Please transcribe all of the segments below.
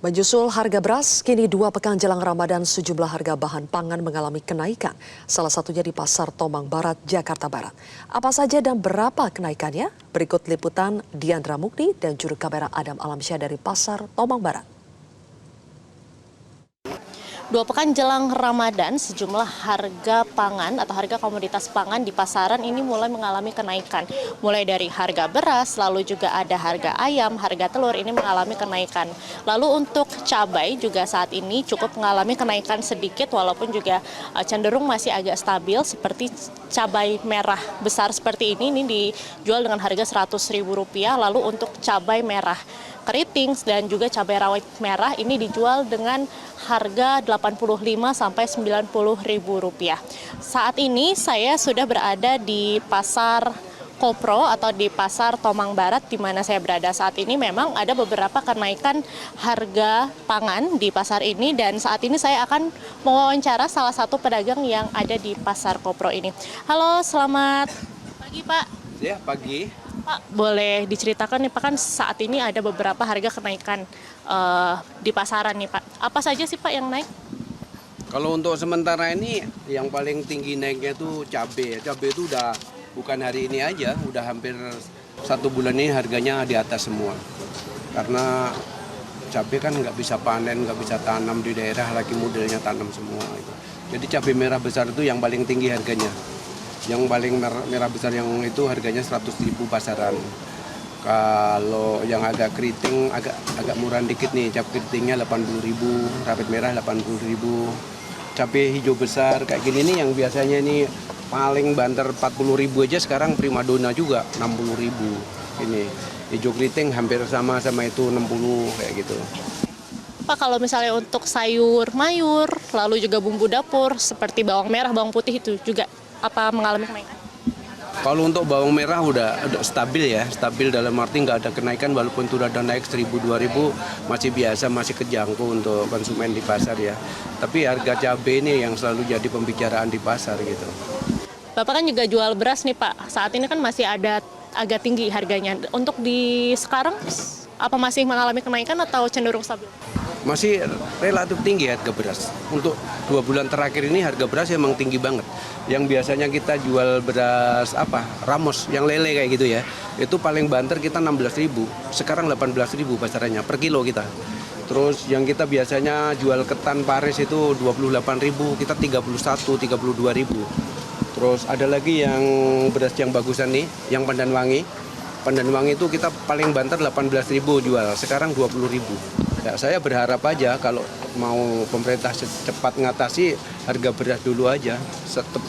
Menyusul harga beras, kini 2 pekan jelang Ramadan sejumlah harga bahan pangan mengalami kenaikan. Salah satunya di Pasar Tomang Barat, Jakarta Barat. Apa saja dan berapa kenaikannya? Berikut liputan Diandra Mukti dan juru kamera Adam Alamsyah dari Pasar Tomang Barat. 2 pekan jelang Ramadan, sejumlah harga pangan atau harga komoditas pangan di pasaran ini mulai mengalami kenaikan. Mulai dari harga beras, lalu juga ada harga ayam, harga telur ini mengalami kenaikan. Lalu untuk cabai juga saat ini cukup mengalami kenaikan sedikit walaupun juga cenderung masih agak stabil seperti cabai merah besar seperti ini dijual dengan harga Rp100.000. Lalu untuk cabai merah keriting dan juga cabai rawit merah ini dijual dengan harga Rp85 sampai Rp90.000. Saat ini saya sudah berada di Pasar Kopro atau di Pasar Tomang Barat di mana saya berada saat ini. Memang ada beberapa kenaikan harga pangan di pasar ini dan saat ini saya akan mewawancara salah satu pedagang yang ada di Pasar Kopro ini. Halo, selamat pagi Pak. Ya, pagi. Pak, boleh diceritakan nih Pak, kan saat ini ada beberapa harga kenaikan di pasaran nih Pak. Apa saja sih Pak yang naik? Kalau untuk sementara ini yang paling tinggi naiknya itu cabai. Cabai itu udah bukan hari ini aja, udah hampir 1 bulan ini harganya di atas semua. Karena cabai kan nggak bisa panen, nggak bisa tanam di daerah, lagi modelnya tanam semua. Jadi cabai merah besar itu yang paling tinggi harganya. Yang paling merah besar yang itu harganya 100.000 pasaran. Kalau yang agak keriting agak murah dikit nih, cabai keritingnya 80.000, rawit merah 80.000. Cabai hijau besar kayak gini nih yang biasanya ini paling banter 40.000 aja, sekarang primadona juga 60.000. Ini hijau keriting hampir sama itu 60 kayak gitu. Pak, kalau misalnya untuk sayur mayur, lalu juga bumbu dapur seperti bawang merah, bawang putih itu juga apa mengalami kenaikan? Kalau untuk bawang merah udah stabil ya, stabil dalam arti nggak ada kenaikan walaupun sudah ada naik 1.000-2.000 masih biasa, masih kejangkau untuk konsumen di pasar ya. Tapi harga cabai ini yang selalu jadi pembicaraan di pasar gitu. Bapak kan juga jual beras nih Pak, saat ini kan masih ada agak tinggi harganya. Untuk di sekarang apa masih mengalami kenaikan atau cenderung stabil? Masih relatif tinggi harga beras. Untuk 2 bulan terakhir ini harga beras emang tinggi banget. Yang biasanya kita jual beras Ramos yang lele kayak gitu ya, itu paling banter kita 16.000, sekarang 18.000 pasarannya per kilo kita. Terus yang kita biasanya jual ketan Paris itu 28.000, kita 31.000, 32.000. Terus ada lagi yang beras yang bagusan nih, yang Pandan Wangi. Pandan Wangi itu kita paling banter 18.000 jual, sekarang 20.000. Ya, saya berharap aja kalau mau pemerintah cepat ngatasi harga beras dulu aja.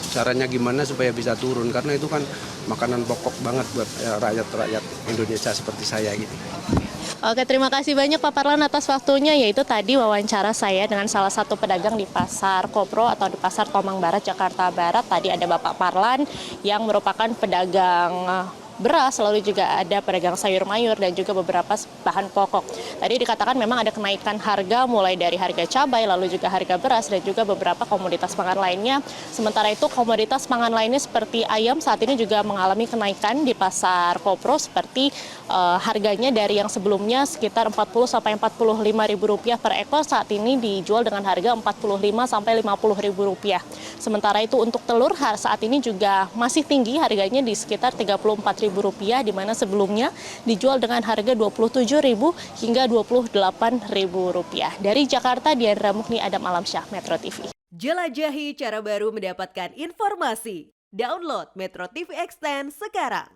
Caranya gimana supaya bisa turun, karena itu kan makanan pokok banget buat rakyat-rakyat Indonesia seperti saya gitu. Oke, terima kasih banyak Pak Parlan atas waktunya. Yaitu tadi wawancara saya dengan salah satu pedagang di Pasar Kopro atau di Pasar Tomang Barat, Jakarta Barat. Tadi ada Bapak Parlan yang merupakan pedagang beras, lalu juga ada pedagang sayur mayur dan juga beberapa bahan pokok. Tadi dikatakan memang ada kenaikan harga mulai dari harga cabai, lalu juga harga beras dan juga beberapa komoditas pangan lainnya. Sementara itu komoditas pangan lainnya seperti ayam saat ini juga mengalami kenaikan di Pasar Kopro, seperti harganya dari yang sebelumnya sekitar Rp40 sampai Rp45.000 per ekor, saat ini dijual dengan harga Rp45 sampai Rp50.000. Sementara itu untuk telur saat ini juga masih tinggi, harganya di sekitar Rp34.000, di mana sebelumnya dijual dengan harga Rp27.000 hingga Rp28.000. Dari Jakarta, Diandra Mukti, Adam Alamsyah, Metro TV. Jelajahi cara baru mendapatkan informasi. Download Metro TV Extend sekarang.